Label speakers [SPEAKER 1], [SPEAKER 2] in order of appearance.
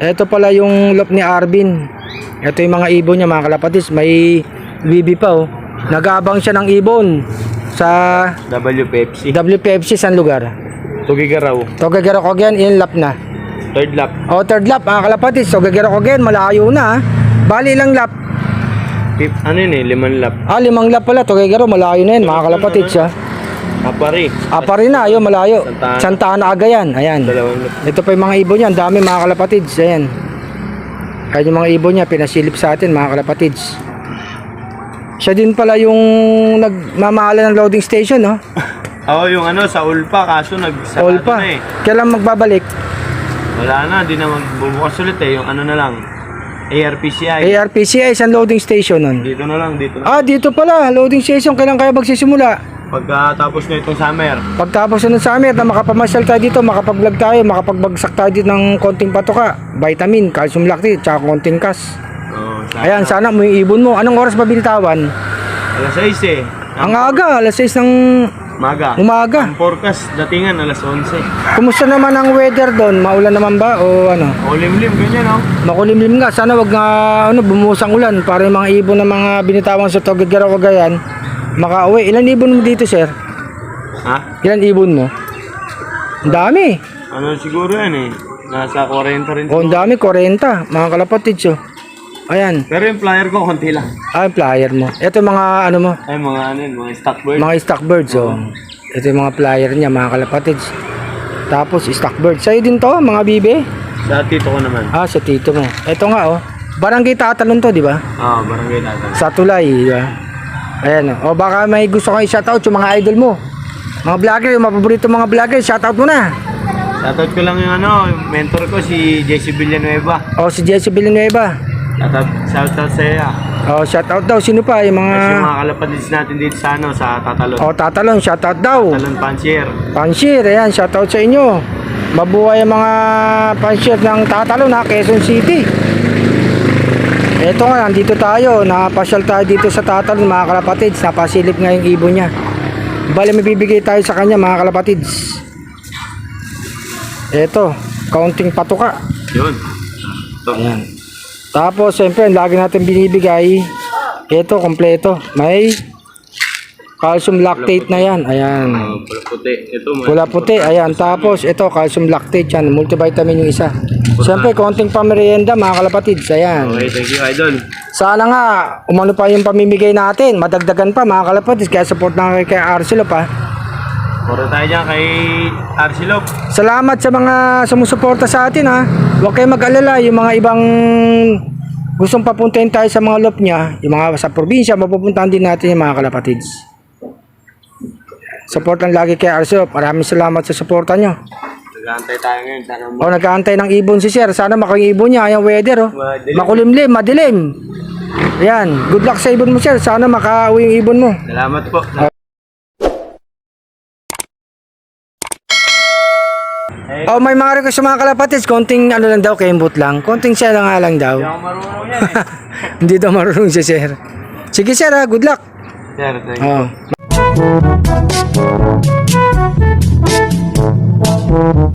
[SPEAKER 1] Ito pala yung loop ni Arvin. Ito yung mga ibon niya mga kalapatids. May bibi pa oh. Nag-aabang siya ng ibon sa WPFC saan lugar?
[SPEAKER 2] Tugigaraw.
[SPEAKER 1] Tugigaraw Cagayan, ilang lap na?
[SPEAKER 2] Third lap.
[SPEAKER 1] O third lap mga kalapatids. Tugigaraw Cagayan, malayo na. Bali ilang lap?
[SPEAKER 2] Ano yun eh, 5 lap.
[SPEAKER 1] 5 lap pala. Tugigaraw, malayo na yun mga kalapatids ha. Apari na, ayun malayo. Santa Ana Cagayan. Ayan.
[SPEAKER 2] 2 lap.
[SPEAKER 1] Ito pa yung mga ibon niya, ang dami mga kalapatids. Ayan. Ayan yung mga ibon niya, pinasilip sa atin mga kalapatids. Siya din pala yung nagmamahala ng loading station, no?
[SPEAKER 2] Oo, yung ano, sa Ulpa, kaso nagsarado
[SPEAKER 1] Ulpa.
[SPEAKER 2] na eh.
[SPEAKER 1] Kailan magbabalik?
[SPEAKER 2] Wala na, di na magbubukas ulit eh. Yung ano na lang, ARPCI.
[SPEAKER 1] ARPCI, isang loading station nun.
[SPEAKER 2] Dito na lang, dito na.
[SPEAKER 1] Ah, dito pala, loading station. Kailan kaya magsisimula?
[SPEAKER 2] Pagkatapos na itong summer.
[SPEAKER 1] Pagtapos na ng summer na makapamasyal tayo dito, makapag-vlog tayo, makapagbagsak tayo dito ng konting patoka, vitamin, calcium lactate, tsaka konting kas. Ayan, sana mo yung ibon mo. Anong oras ba binitawan?
[SPEAKER 2] Alas 6 eh.
[SPEAKER 1] Ang aga, alas 6 ng umaga.
[SPEAKER 2] Ang forecast, datingan alas 11.
[SPEAKER 1] Kumusta naman ang weather doon? Maulan naman ba o ano?
[SPEAKER 2] Makulimlim, ganyan no?
[SPEAKER 1] Makulimlim nga. Sana wag nga bumuhos ang ulan para yung mga ibon ng mga binitawan sa Tugigaraw Cagayan makauwi. Ilan ibon mo dito, sir?
[SPEAKER 2] Ha?
[SPEAKER 1] Ilan ibon mo? Ang dami.
[SPEAKER 2] Ano siguro yan eh? Nasa 40 rin.
[SPEAKER 1] Oh, ang dami, 40. Mga kalapatids, oh. Ayan.
[SPEAKER 2] Pero yung flyer ko, konti lang.
[SPEAKER 1] Ah, yung flyer mo. Ito mga ano mo?
[SPEAKER 2] Ay, mga ano yun, mga stock bird.
[SPEAKER 1] Mga stock birds, oh. Ito yung mga flyer niya, mga kalapatids. Tapos, stock birds. Sa'yo din to, mga bibe?
[SPEAKER 2] Sa tito ko naman.
[SPEAKER 1] Ah, sa tito mo. Ito nga, oh. Barangay Tatalon to, di ba?
[SPEAKER 2] Barangay natin.
[SPEAKER 1] Sa Tulay, di ba? Ayan, oh. O baka may gusto kang i-shoutout yung mga idol mo. Mga vlogger, yung mga paborito mga vlogger, shoutout mo na.
[SPEAKER 2] Shoutout ko lang yung ano, yung mentor ko, si JC Villanueva.
[SPEAKER 1] Oh, si Jesse Villanueva.
[SPEAKER 2] Shoutout sa iya.
[SPEAKER 1] Oh, shoutout daw. Sino pa? Yung mga...
[SPEAKER 2] Kasi yung mga kalapatids natin dito sa ano, sa Tatalon.
[SPEAKER 1] Oh, Tatalon, shoutout daw.
[SPEAKER 2] Tatalon Pansier.
[SPEAKER 1] Pansier, ayan, shoutout sa inyo. Mabuhay ang mga pansier ng Tatalon, ha, Quezon City. Eto nga, nandito tayo. Napasyal tayo dito sa Tatalon, mga kalapatids. Napasilip nga yung ibon niya. Bale, may bibigay tayo sa kanya, mga kalapatids. Eto, kaunting patuka.
[SPEAKER 2] Yun.
[SPEAKER 1] Ayan. Tapos, siyempre, lagi natin binibigay. Ito, kompleto. May calcium lactate na yan. Ayan.
[SPEAKER 2] Pula puti. Ito,
[SPEAKER 1] Pula puti. Ayan. Tapos, ito, calcium lactate yan. Multivitamin yung isa. Siyempre, konting pamerienda, mga kalapatids. Ayan.
[SPEAKER 2] Okay, thank you, Idol.
[SPEAKER 1] Sana nga, umano pa yung pamimigay natin. Madagdagan pa, mga kalapatids. Kaya support na kay Arcelo pa.
[SPEAKER 2] Puro tayo dyan kay Arcelo.
[SPEAKER 1] Salamat sa mga sumusuporta sa atin, ha. Huwag kayong mag-alala. Yung mga ibang gustong papuntahin tayo sa mga lop niya, yung mga sa probinsya, mapupuntahan din natin yung mga kalapatids. Support lang lagi kay Arcelo. Maraming salamat sa suporta nyo.
[SPEAKER 2] Nag-aantay tayo ngayon. Sana
[SPEAKER 1] Nag-aantay ng ibon si Sir. Sana making ibon niya. Yung weather, makulimlim, madilim. Ayan. Good luck sa ibon mo, Sir. Sana makauwi yung ibon mo.
[SPEAKER 2] Salamat po.
[SPEAKER 1] Oh, may mga request sa mga kalapatids. Konting ano lang daw, kembot lang. Konting siya lang nga lang daw.
[SPEAKER 2] Hindi ako marunong yan eh.
[SPEAKER 1] Hindi daw marunong si Sir. Sige, Sir, ha. Good luck.
[SPEAKER 2] Sir, thank you.
[SPEAKER 1] Oh.